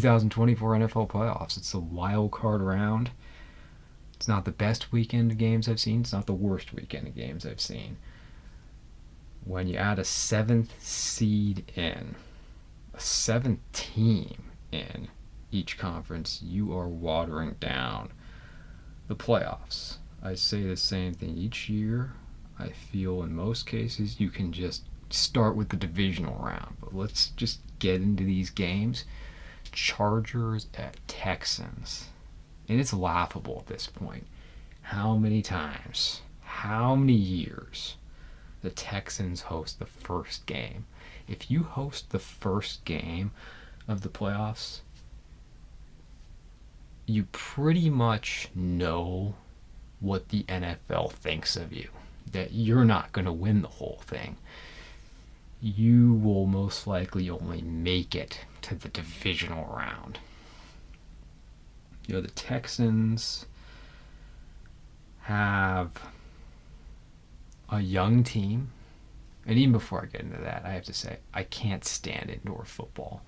2024 NFL playoffs. It's the wild card round. It's not the best weekend of games I've seen. It's not the worst weekend of games I've seen. When you add a 7th seed in, a 7th team in each conference, you are watering down the playoffs. I say the same thing each year. I feel in most cases you can just start with the divisional round. But let's just get into these games. Chargers at Texans. And it's laughable at this point. How many times, how many years the Texans host the first game? If you host the first game of the playoffs, you pretty much know what the NFL thinks of you. That you're not going to win the whole thing. You will most likely only make it to the divisional round. You know, the Texans have a young team. And even before I get into that, I have to say, I can't stand indoor football.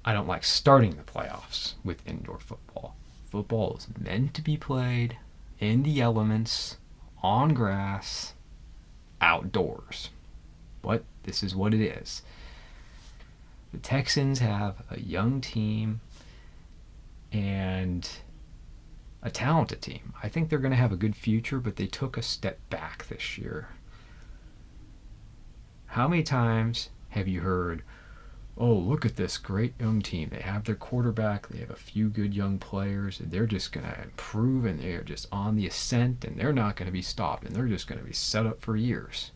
I don't like starting the playoffs with indoor football. Football is meant to be played in the elements, on grass, outdoors. But this is what it is. The Texans have a young team and a talented team. I think they're going to have a good future, but they took a step back this year. How many times have you heard, oh, look at this great young team. They have their quarterback. They have a few good young players. And they're just going to improve, and they're just on the ascent, and they're not going to be stopped, and they're just going to be set up for years.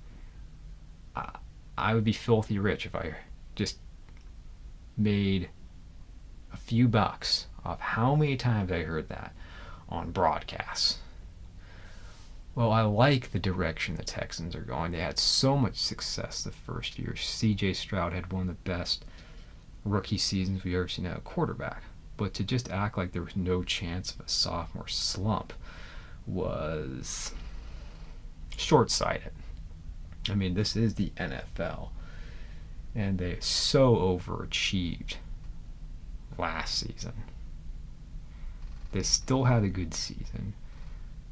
I would be filthy rich if I just made a few bucks off how many times I heard that on broadcasts. Well, I like the direction the Texans are going. They had so much success the first year. C.J. Stroud had one of the best rookie seasons we've ever seen at a quarterback. But to just act like there was no chance of a sophomore slump was short-sighted. I mean, this is the NFL. And they so overachieved last season. They still had a good season.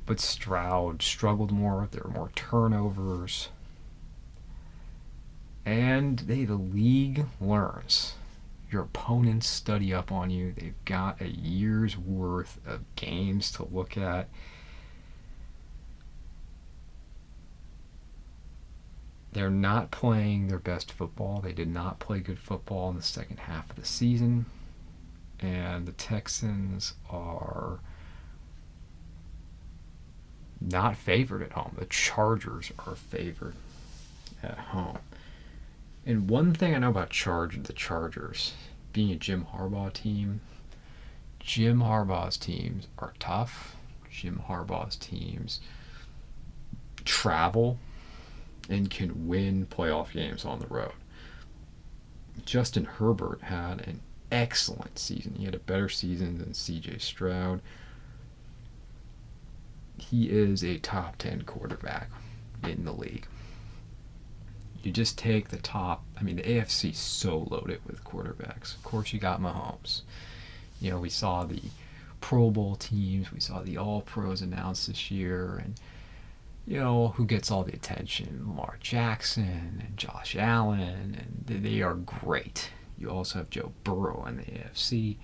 But Stroud struggled more. There were more turnovers. And the league learns. Your opponents study up on you. They've got a year's worth of games to look at. They're not playing their best football. They did not play good football in the second half of the season. And the Texans are not favored at home. The Chargers are favored at home. And one thing I know about the Chargers, being a Jim Harbaugh team, Jim Harbaugh's teams are tough. Jim Harbaugh's teams travel and can win playoff games on the road. Justin Herbert had an excellent season. He had a better season than C.J. Stroud. He is a top 10 quarterback in the league. You just take the top. I mean, the AFC is so loaded with quarterbacks. Of course, you got Mahomes. You know, we saw the Pro Bowl teams. We saw the All-Pros announced this year. And, you know, who gets all the attention? Lamar Jackson and Josh Allen. And they are great. You also have Joe Burrow in the AFC.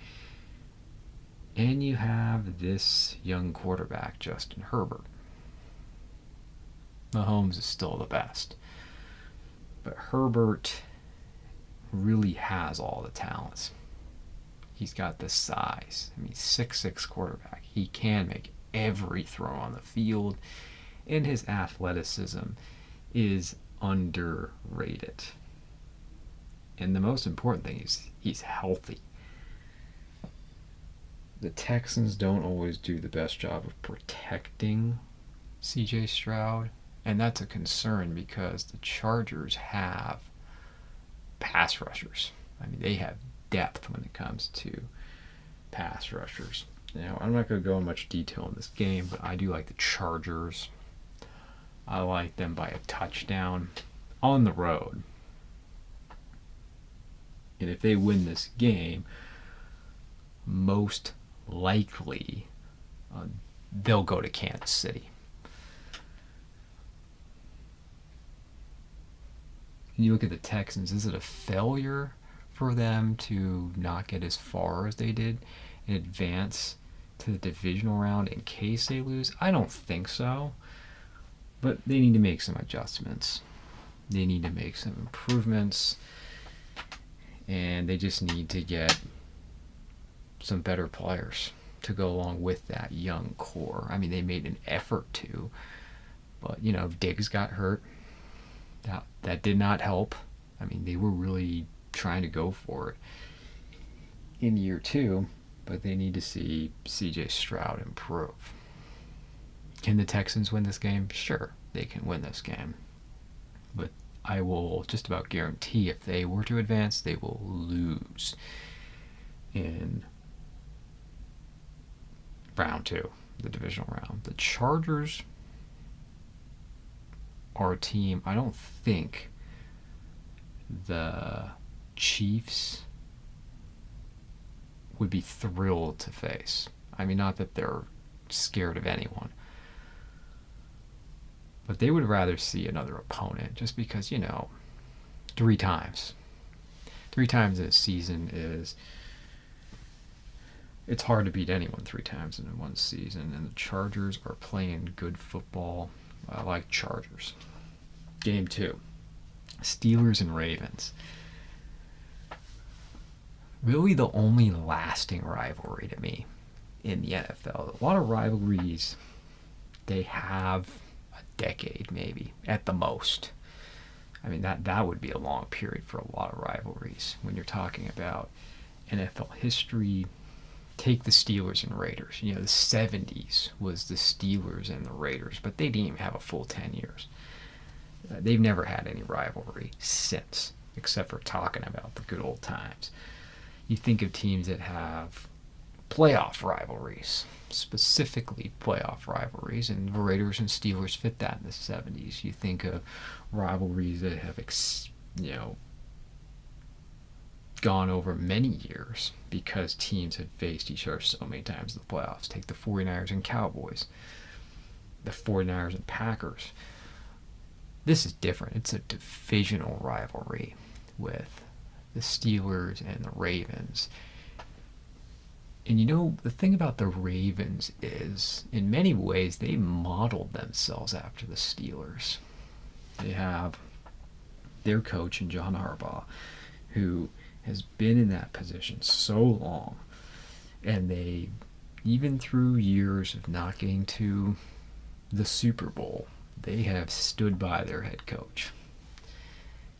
And you have this young quarterback, Justin Herbert. Mahomes is still the best. But Herbert really has all the talents. He's got the size. I mean, 6'6" quarterback. He can make every throw on the field. And his athleticism is underrated. And the most important thing is he's healthy. The Texans don't always do the best job of protecting C.J. Stroud. And that's a concern because the Chargers have pass rushers. I mean, they have depth when it comes to pass rushers. Now, I'm not going to go in much detail in this game, but I do like the Chargers. I like them by a touchdown on the road. And if they win this game, most likely they'll go to Kansas City. And you look at the Texans, is it a failure for them to not get as far as they did and advance to the divisional round in case they lose? I don't think so. But they need to make some adjustments. They need to make some improvements. And they just need to get some better players to go along with that young core. I mean, they made an effort to. But, you know, Diggs got hurt. That did not help. I mean, they were really trying to go for it in year 2, but they need to see CJ Stroud improve. Can the Texans win this game? Sure, they can win this game. But I will just about guarantee if they were to advance, they will lose in round 2, the divisional round. The Chargers are a team I don't think the Chiefs would be thrilled to face. I mean, not that they're scared of anyone, but they would rather see another opponent just because, you know, 3 times in a season is, it's hard to beat anyone 3 times in one season, and the Chargers are playing good football. I like Chargers. Game 2, Steelers and Ravens. Really the only lasting rivalry to me in the NFL. A lot of rivalries, they have a decade maybe, at the most. I mean, that would be a long period for a lot of rivalries. When you're talking about NFL history, take the Steelers and Raiders. You know, the 70s was the Steelers and the Raiders, but they didn't even have a full 10 years. They've never had any rivalry since, except for talking about the good old times. You think of teams that have playoff rivalries, specifically playoff rivalries, and the Raiders and Steelers fit that in the 70s. You think of rivalries that have, gone over many years because teams have faced each other so many times in the playoffs. Take the 49ers and Cowboys, the 49ers and Packers. This is different. It's a divisional rivalry with the Steelers and the Ravens. And you know, the thing about the Ravens is, in many ways, they modeled themselves after the Steelers. They have their coach in John Harbaugh, who has been in that position so long. And they, even through years of not getting to the Super Bowl, they have stood by their head coach.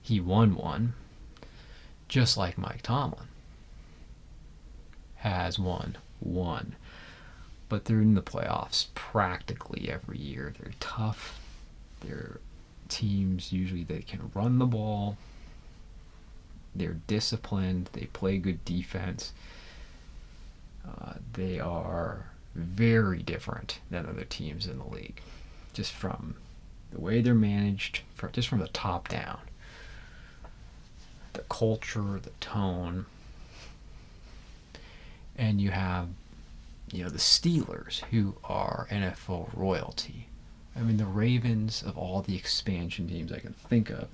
He won one, just like Mike Tomlin has won one. But they're in the playoffs practically every year. They're tough. They're teams usually that can run the ball. They're disciplined. They play good defense. They are very different than other teams in the league, just from the way they're managed, just from the top down. The culture, the tone. And you have, the Steelers, who are NFL royalty. I mean, the Ravens, of all the expansion teams I can think of,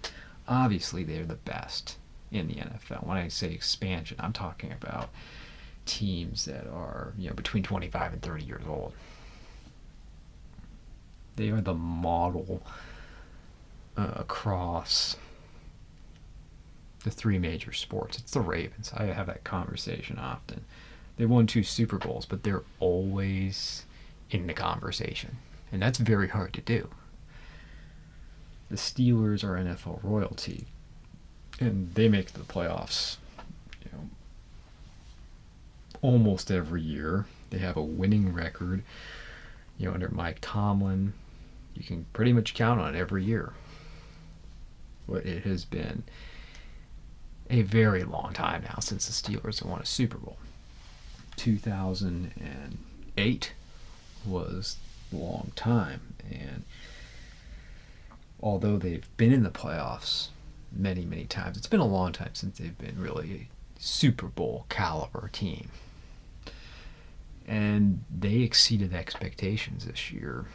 obviously they're the best in the NFL. When I say expansion, I'm talking about teams that are, between 25 and 30 years old. They are the model across the 3 major sports. It's the Ravens. I have that conversation often. They won 2 Super Bowls, but they're always in the conversation. And that's very hard to do. The Steelers are NFL royalty, and they make the playoffs, almost every year. They have a winning record, under Mike Tomlin. You can pretty much count on it every year. But it has been a very long time now since the Steelers have won a Super Bowl. 2008 was a long time, and although they've been in the playoffs many, many times. It's been a long time since they've been really a Super Bowl caliber team. And they exceeded expectations this year.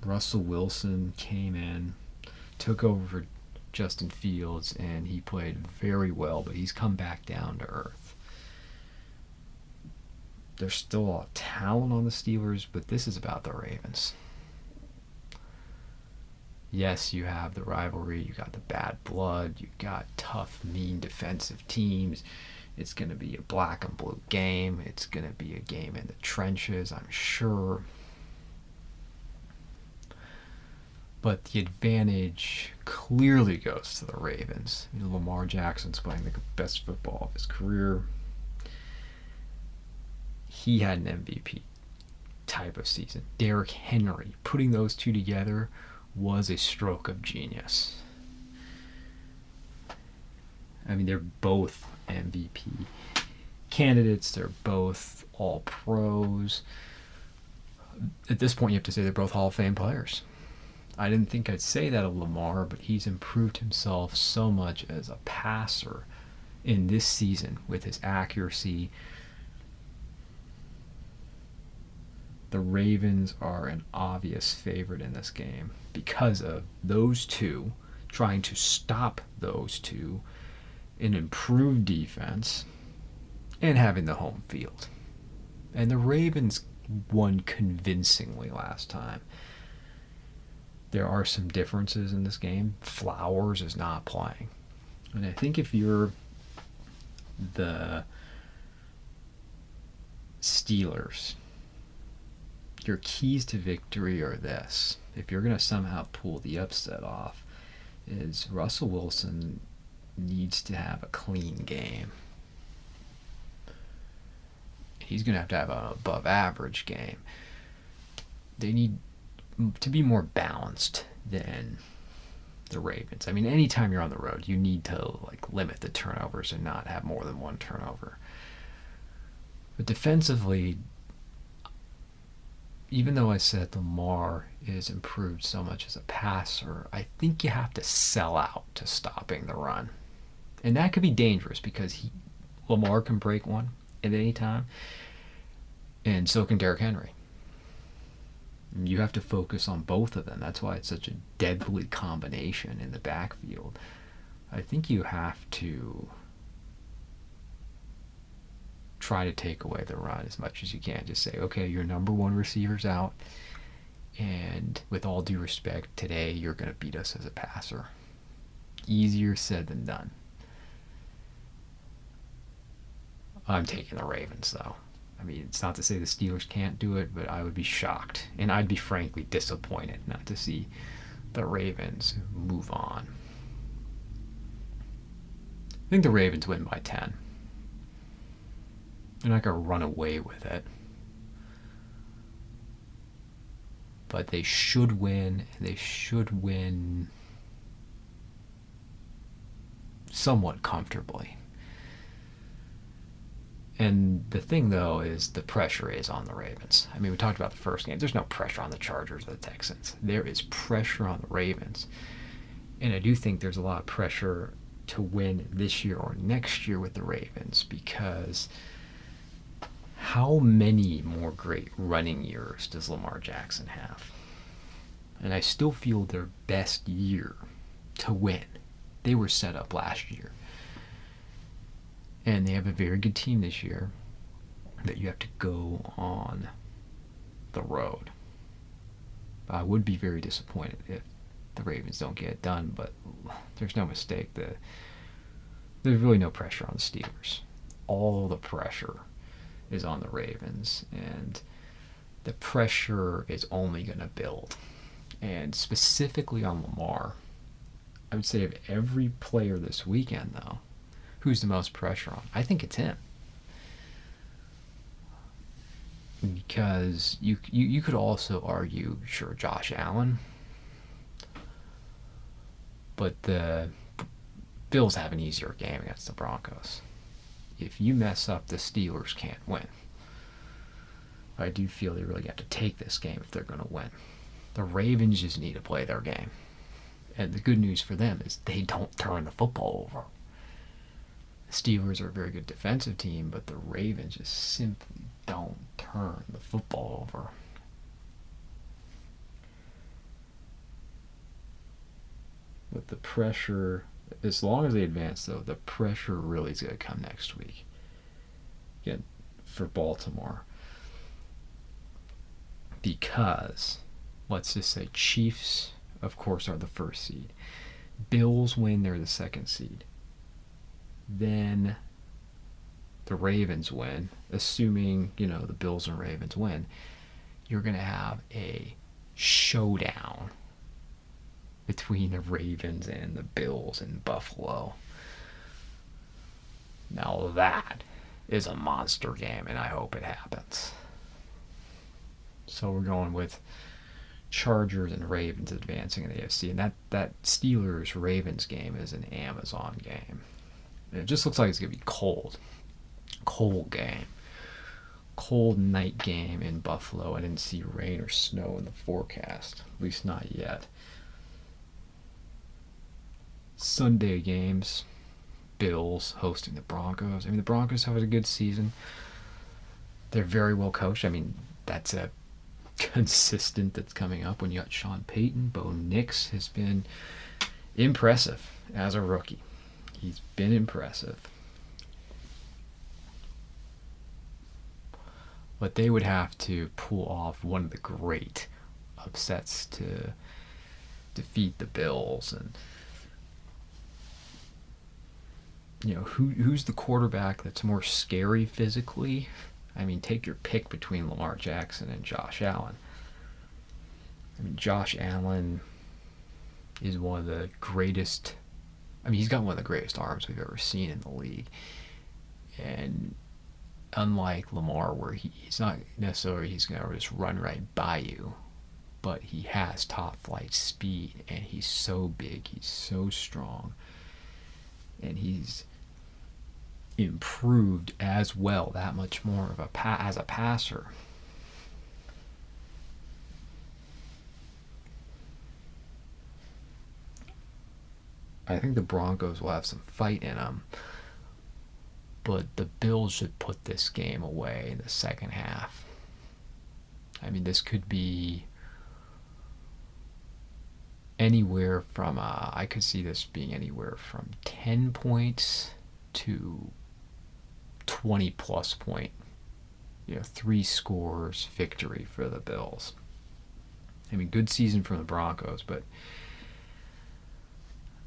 Russell Wilson came in, took over for Justin Fields, and he played very well, but he's come back down to earth. There's still a lot of talent on the Steelers, but this is about the Ravens. Yes, you have the rivalry, you got the bad blood, you got tough, mean defensive teams. It's going to be a black and blue game. It's going to be a game in the trenches, I'm sure. But the advantage clearly goes to the Ravens. Lamar Jackson's playing the best football of his career. He had an MVP type of season. Derrick Henry, putting those two together was a stroke of genius. I mean, they're both MVP candidates. They're both all pros. At this point, you have to say they're both Hall of Fame players. I didn't think I'd say that of Lamar, but he's improved himself so much as a passer in this season with his accuracy. The Ravens are an obvious favorite in this game because of those two, trying to stop those two, an improved defense, and having the home field. And the Ravens won convincingly last time. There are some differences in this game. Flowers is not playing. And I think if you're the Steelers, your keys to victory are this. If you're going to somehow pull the upset off, is Russell Wilson needs to have a clean game. He's going to have an above average game. They need to be more balanced than the Ravens. I mean, anytime you're on the road, you need to limit the turnovers and not have more than one turnover. But defensively, even though I said Lamar is improved so much as a passer, I think you have to sell out to stopping the run. And that could be dangerous because Lamar can break one at any time, and so can Derrick Henry. You have to focus on both of them. That's why it's such a deadly combination in the backfield. I think you have to try to take away the run as much as you can. Just say, okay, your number one receiver's out, and with all due respect, today you're going to beat us as a passer. Easier said than done. I'm taking the Ravens, though. I mean, it's not to say the Steelers can't do it, but I would be shocked, and I'd be frankly disappointed not to see the Ravens move on. I think the Ravens win by 10. They're not going to run away with it. But they should win, and they should win somewhat comfortably. And the thing, though, is the pressure is on the Ravens. I mean, we talked about the first game. There's no pressure on the Chargers or the Texans. There is pressure on the Ravens. And I do think there's a lot of pressure to win this year or next year with the Ravens, because how many more great running years does Lamar Jackson have? And I still feel their best year to win. They were set up last year. And they have a very good team this year that you have to go on the road. I would be very disappointed if the Ravens don't get it done, but there's no mistake that there's really no pressure on the Steelers. All the pressure is on the Ravens, and the pressure is only going to build. And specifically on Lamar, I would say of every player this weekend, though, who's the most pressure on? I think it's him. Because you could also argue, sure, Josh Allen, but the Bills have an easier game against the Broncos. If you mess up, the Steelers can't win. I do feel they really have to take this game if they're going to win. The Ravens just need to play their game. And the good news for them is they don't turn the football over. The Steelers are a very good defensive team, but the Ravens just simply don't turn the football over. With the pressure, as long as they advance, though, the pressure really is going to come next week. Again, for Baltimore. Because, let's just say, Chiefs, of course, are the first seed. Bills win, they're the second seed. Then the Ravens win, assuming, the Bills and Ravens win. You're going to have a showdown between the Ravens and the Bills in Buffalo. Now that is a monster game, and I hope it happens. So we're going with Chargers and Ravens advancing in the AFC, and that Steelers-Ravens game is an Amazon game. It just looks like it's going to be cold. Cold game. Cold night game in Buffalo. I didn't see rain or snow in the forecast. At least not yet. Sunday games. Bills hosting the Broncos. The Broncos have a good season. They're very well coached. That's a consistent that's coming up when you got Sean Payton. Bo Nix has been impressive as a rookie. He's been impressive. But they would have to pull off one of the great upsets to defeat the Bills. And who's the quarterback that's more scary physically? Take your pick between Lamar Jackson and Josh Allen. Josh Allen is one of the greatest. He's got one of the greatest arms we've ever seen in the league. And unlike Lamar, where he's not necessarily he's going to just run right by you, but he has top flight speed, and he's so big, he's so strong, and he's improved as well, that much more of as a passer. I think the Broncos will have some fight in them, but the Bills should put this game away in the second half. This could be anywhere from, I could see this being anywhere from 10 points to 20 plus point, 3 scores victory for the Bills. Good season from the Broncos, but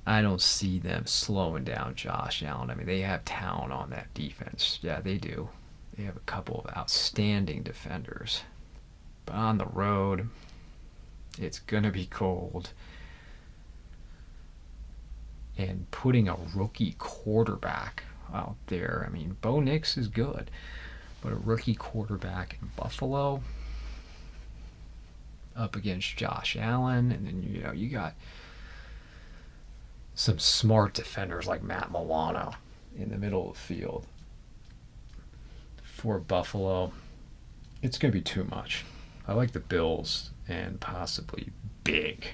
I don't see them slowing down Josh Allen. They have talent on that defense. Yeah, they do. They have a couple of outstanding defenders. But on the road, it's going to be cold. And putting a rookie quarterback out there, Bo Nix is good. But a rookie quarterback in Buffalo up against Josh Allen, and then, you got some smart defenders like Matt Milano in the middle of the field. For Buffalo, it's going to be too much. I like the Bills, and possibly big.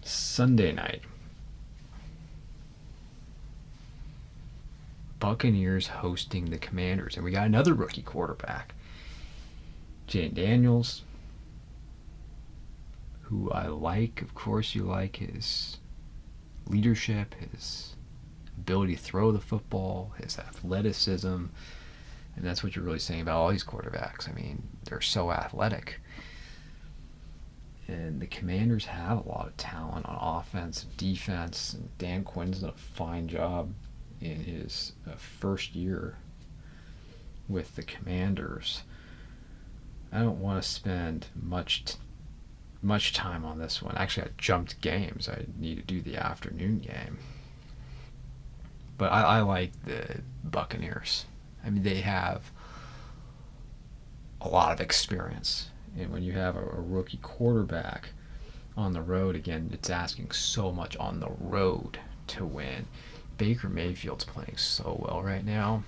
Sunday night, Buccaneers hosting the Commanders, and we got another rookie quarterback, Jane Daniels, who I like. Of course, you like his leadership, his ability to throw the football, his athleticism, and that's what you're really saying about all these quarterbacks. They're so athletic. And the Commanders have a lot of talent on offense and defense, and Dan Quinn's done a fine job in his first year with the Commanders. I don't want to spend much time on this one. Actually, I jumped games. I need to do the afternoon game. But I like the Buccaneers. They have a lot of experience. And when you have a rookie quarterback on the road, again, it's asking so much on the road to win. Baker Mayfield's playing so well right now.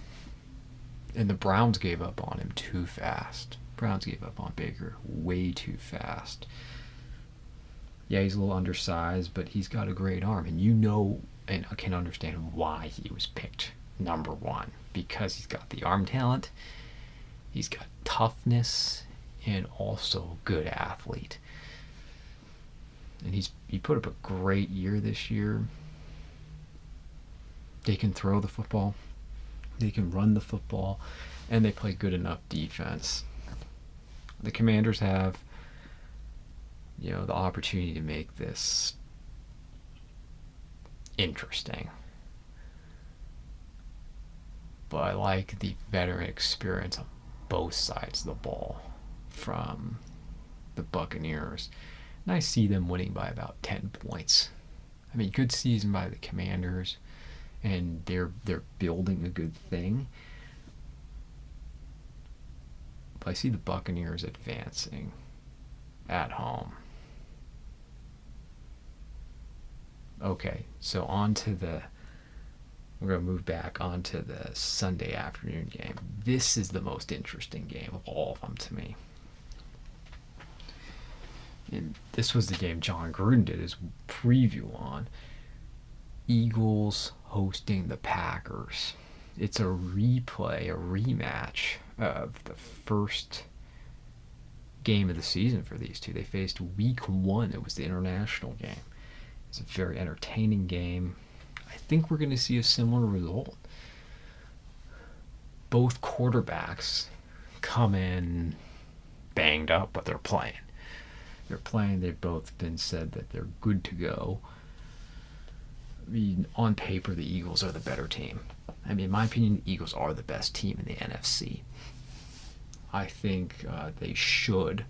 And the Browns gave up on him too fast. Browns gave up on Baker way too fast. Yeah, he's a little undersized, but he's got a great arm. And you know, and I can understand why he was picked number one, because he's got the arm talent, he's got toughness, and also good athlete. And he put up a great year this year. They can throw the football, they can run the football, and they play good enough defense. The Commanders have, the opportunity to make this interesting. But I like the veteran experience on both sides of the ball from the Buccaneers. And I see them winning by about 10 points. I mean, good season by the Commanders, and they're building a good thing. But I see the Buccaneers advancing at home. Okay, so we're going to move back onto the Sunday afternoon game. This is the most interesting game of all of them to me. And this was the game John Gruden did his preview on. Eagles hosting the Packers. It's a rematch of the first game of the season for these two. They faced week 1. It was the international game. It's a very entertaining game. I think we're going to see a similar result. Both quarterbacks come in banged up, but they're playing. They've both been said that they're good to go. I mean, on paper, the Eagles are the better team. I mean, in my opinion, the Eagles are the best team in the NFC. I think they should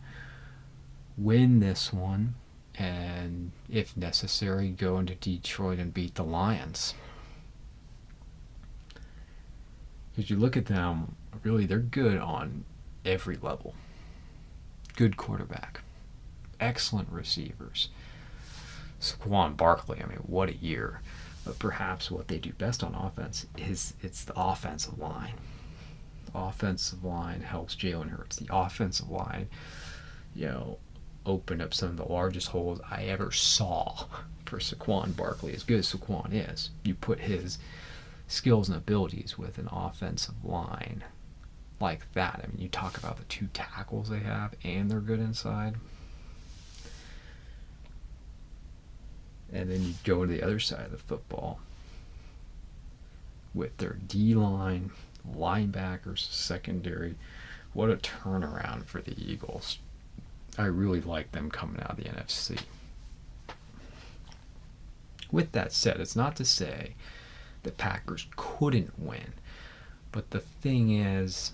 win this one, and if necessary, go into Detroit and beat the Lions. Because you look at them, really, they're good on every level. Good quarterback. Excellent receivers. Saquon Barkley, I mean, what a year. But perhaps what they do best on offense is it's the offensive line. The offensive line helps Jalen Hurts. The offensive line, opened up some of the largest holes I ever saw for Saquon Barkley. As good as Saquon is, you put his skills and abilities with an offensive line like that. I mean, you talk about the 2 tackles they have, and they're good inside. And then you go to the other side of the football with their D-line, linebackers, secondary. What a turnaround for the Eagles. I really like them coming out of the NFC. With that said, it's not to say the Packers couldn't win. But the thing is,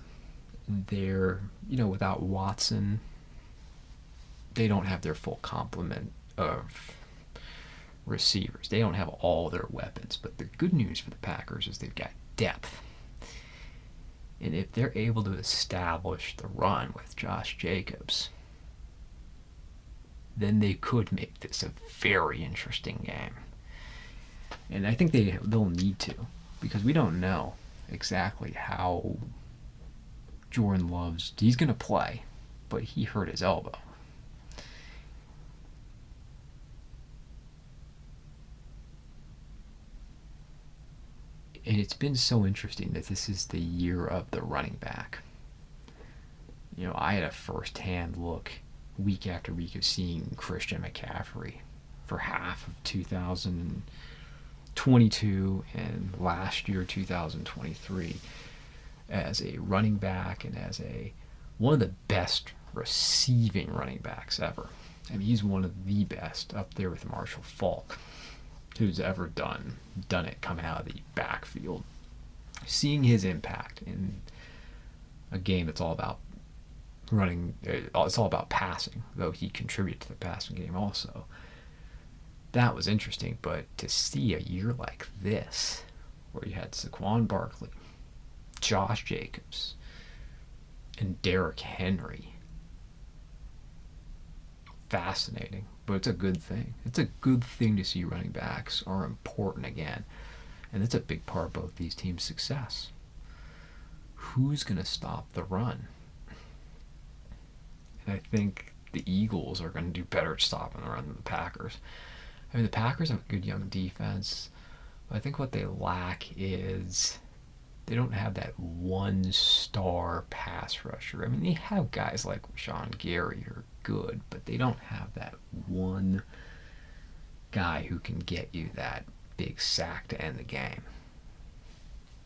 they're, without Watson, they don't have their full complement of receivers. They don't have all their weapons. But the good news for the Packers is they've got depth. And if they're able to establish the run with Josh Jacobs, then they could make this a very interesting game. And I think they'll need to, because we don't know exactly how Jordan Love's, he's going to play, but he hurt his elbow. And it's been so interesting that this is the year of the running back. I had a first-hand look week after week of seeing Christian McCaffrey for half of 2022 and last year 2023 as a running back and as one of the best receiving running backs ever. I mean, he's one of the best, up there with Marshall Faulk, who's ever done it coming out of the backfield. Seeing his impact in a game that's all about running, it's all about passing, though he contributed to the passing game also. That was interesting, but to see a year like this, where you had Saquon Barkley, Josh Jacobs, and Derrick Henry, fascinating, but it's a good thing. It's a good thing to see running backs are important again, and that's a big part of both these teams' success. Who's going to stop the run? And I think the Eagles are going to do better at stopping the run than the Packers. I mean, the Packers have a good young defense, but I think what they lack is they don't have that one-star pass rusher. I mean, they have guys like Sean Gary who are good, but they don't have that one guy who can get you that big sack to end the game.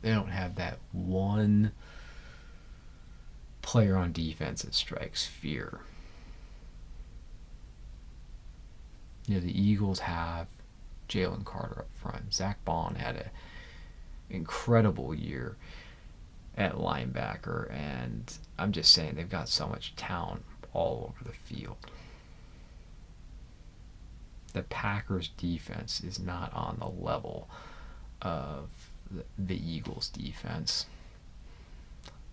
They don't have that one player on defense that strikes fear. You know, the Eagles have Jalen Carter up front. Zach Bond had an incredible year at linebacker, and I'm just saying they've got so much talent all over the field. The Packers defense is not on the level of the Eagles defense.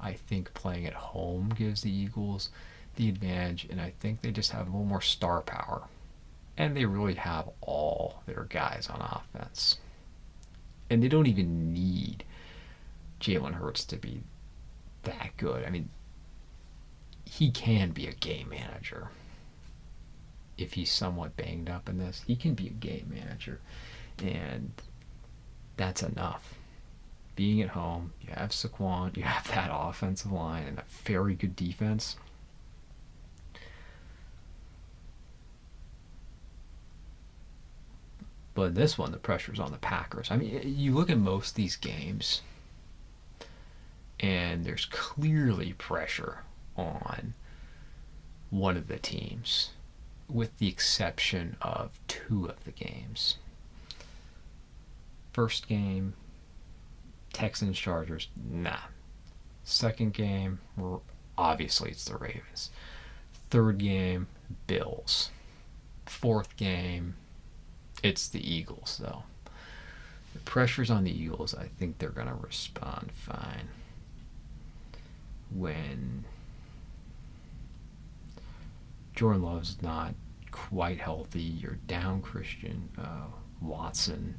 I think playing at home gives the Eagles the advantage, and I think they just have a little more star power. And they really have all their guys on offense. And they don't even need Jalen Hurts to be that good. I mean, he can be a game manager. If he's somewhat banged up in this, he can be a game manager. And that's enough. Being at home, you have Saquon, you have that offensive line and a very good defense. But in this one, the pressure's on the Packers. I mean, you look at most of these games, and there's clearly pressure on one of the teams, with the exception of two of the games. First game, Texans Chargers, nah. Second game, obviously it's the Ravens. Third game, Bills. Fourth game, it's the Eagles, though. The pressure's on the Eagles. I think they're going to respond fine. When Jordan Love's not quite healthy, you're down Christian Watson,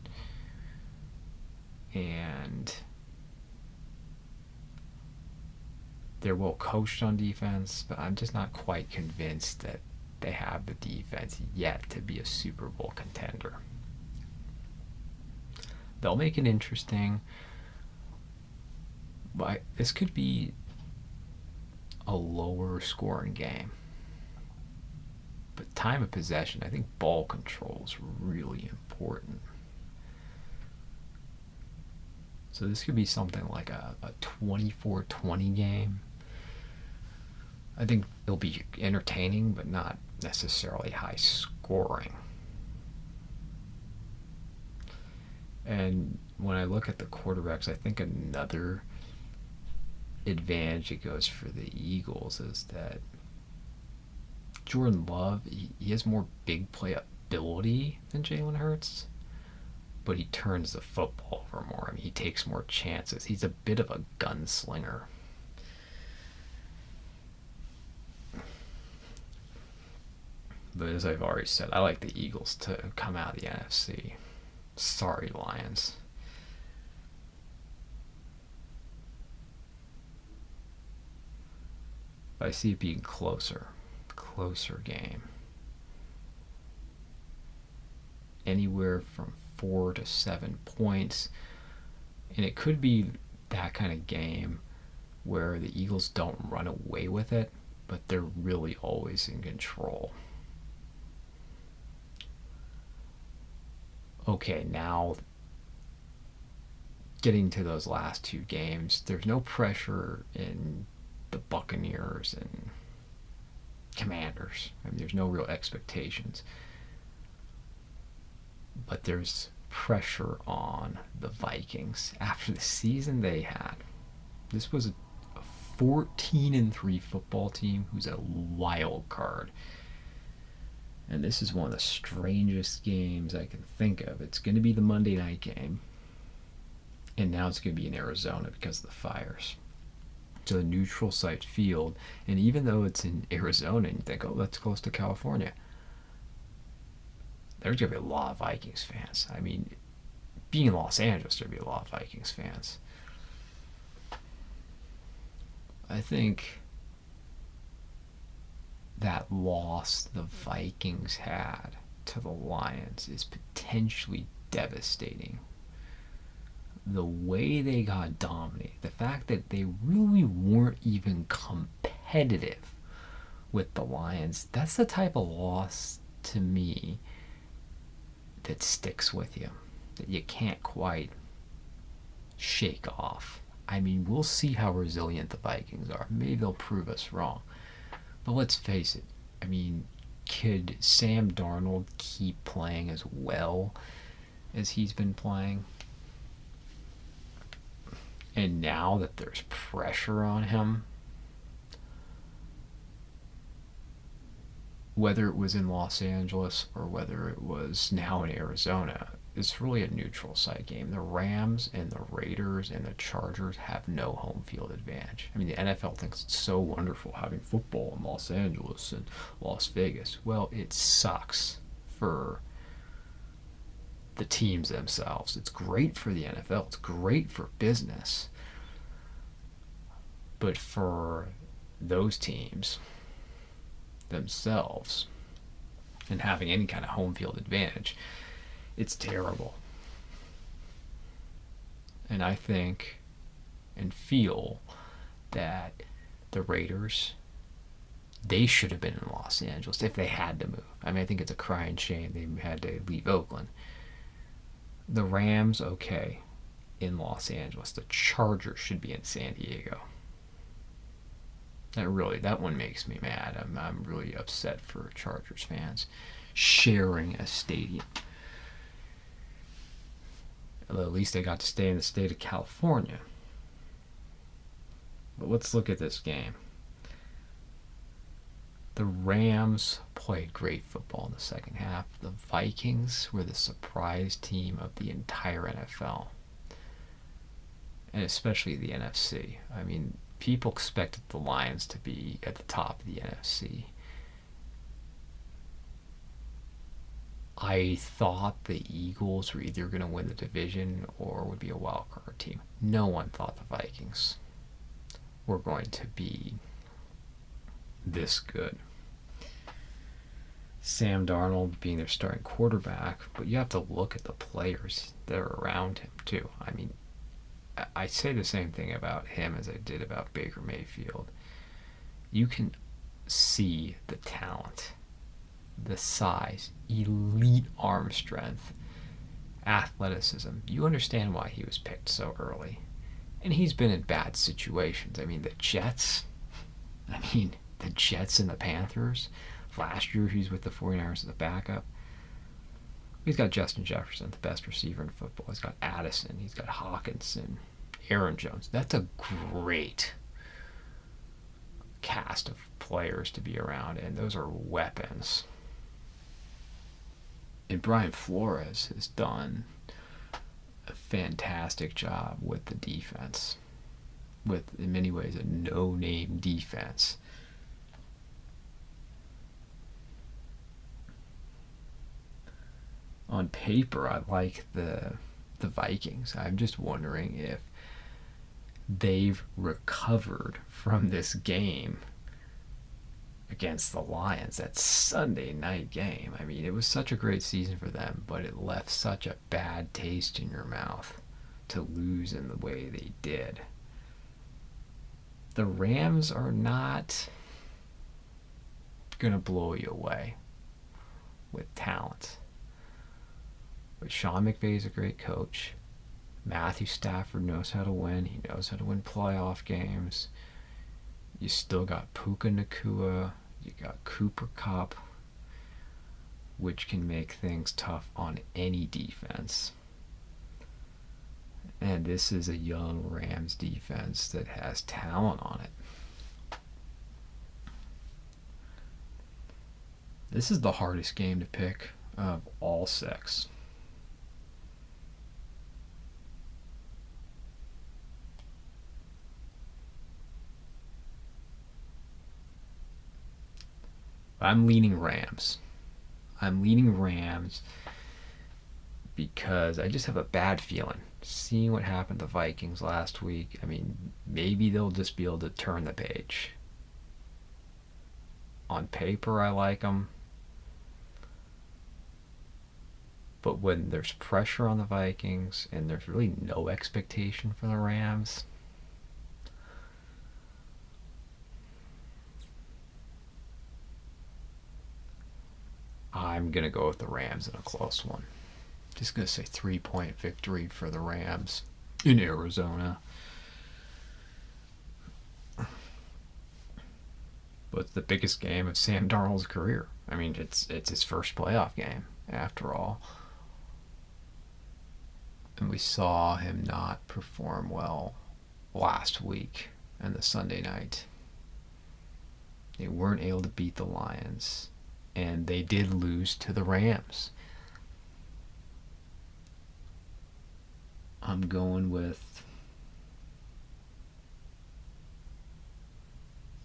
and they're well coached on defense, but I'm just not quite convinced that they have the defense yet to be a Super Bowl contender. They'll make it interesting, but this could be a lower scoring game. But time of possession, I think ball control is really important. So this could be something like a 24-20 game. I think it'll be entertaining, but not necessarily high scoring. And when I look at the quarterbacks, I think another advantage that goes for the Eagles is that Jordan Love, he has more big play ability than Jalen Hurts, but he turns the football over more. I mean, he takes more chances. He's a bit of a gunslinger. But as I've already said, I like the Eagles to come out of the NFC. Sorry, Lions. But I see it being closer game. Anywhere from 4 to 7 points. And it could be that kind of game where the Eagles don't run away with it, but they're really always in control. Okay, now getting to those last two games, there's no pressure in the Buccaneers and Commanders. I mean, there's no real expectations. But there's pressure on the Vikings after the season they had. This was a 14-3 football team who's a wild card. And this is one of the strangest games I can think of. It's going to be the Monday night game. And now it's going to be in Arizona because of the fires. It's a neutral site field. And even though it's in Arizona, you think, oh, that's close to California. There's going to be a lot of Vikings fans. I mean, being in Los Angeles, there'll be a lot of Vikings fans. I think that loss the Vikings had to the Lions is potentially devastating. The way they got dominated, the fact that they really weren't even competitive with the Lions, that's the type of loss to me that sticks with you, that you can't quite shake off. I mean, we'll see how resilient the Vikings are. Maybe they'll prove us wrong. But let's face it, I mean, could Sam Darnold keep playing as well as he's been playing? And now that there's pressure on him, whether it was in Los Angeles or whether it was now in Arizona, it's really a neutral site game. The Rams and the Raiders and the Chargers have no home field advantage. I mean, the NFL thinks it's so wonderful having football in Los Angeles and Las Vegas. Well, it sucks for the teams themselves. It's great for the NFL. It's great for business. But for those teams themselves and having any kind of home field advantage, it's terrible. And I think and feel that the Raiders, they should have been in Los Angeles if they had to move. I mean, I think it's a crying shame they had to leave Oakland. The Rams, okay, in Los Angeles. The Chargers should be in San Diego. That one makes me mad. I'm really upset for Chargers fans sharing a stadium. Although at least they got to stay in the state of California. But let's look at this game. The Rams played great football in the second half. The Vikings were the surprise team of the entire NFL. And especially the NFC. I mean, people expected the Lions to be at the top of the NFC. I thought the Eagles were either going to win the division or would be a wild card team. No one thought the Vikings were going to be this good. Sam Darnold being their starting quarterback, but you have to look at the players that are around him too. I mean, I say the same thing about him as I did about Baker Mayfield. You can see the talent, the size, elite arm strength, athleticism. You understand why he was picked so early. And he's been in bad situations. I mean, the Jets and the Panthers. Last year, he's with the 49ers as a backup. He's got Justin Jefferson, the best receiver in football. He's got Addison. He's got Hawkinson, Aaron Jones. That's a great cast of players to be around, and those are weapons. And Brian Flores has done a fantastic job with the defense, with, in many ways, a no-name defense. On paper, I like the Vikings. I'm just wondering if they've recovered from this game against the Lions, that Sunday night game. I mean, it was such a great season for them, but it left such a bad taste in your mouth to lose in the way they did. The Rams are not going to blow you away with talent. But Sean McVay is a great coach. Matthew Stafford knows how to win. He knows how to win playoff games. You still got Puka Nacua. You got Cooper Kupp, which can make things tough on any defense. And this is a young Rams defense that has talent on it. This is the hardest game to pick of all six. I'm leaning Rams. Because I just have a bad feeling. Seeing what happened to the Vikings last week, I mean, maybe they'll just be able to turn the page. On paper, I like them. But when there's pressure on the Vikings and there's really no expectation for the Rams, I'm going to go with the Rams in a close one. Just going to say 3-point victory for the Rams in Arizona. But it's the biggest game of Sam Darnold's career. I mean, it's his first playoff game, after all. And we saw him not perform well last week and the Sunday night. They weren't able to beat the Lions, and they did lose to the Rams. I'm going with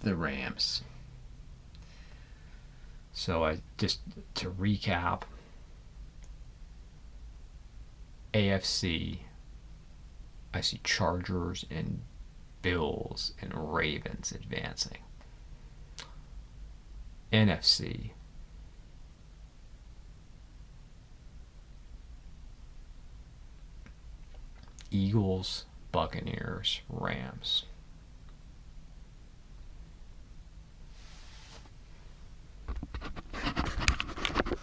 the Rams. So to recap, AFC, I see Chargers and Bills and Ravens advancing. NFC, Eagles, Buccaneers, Rams.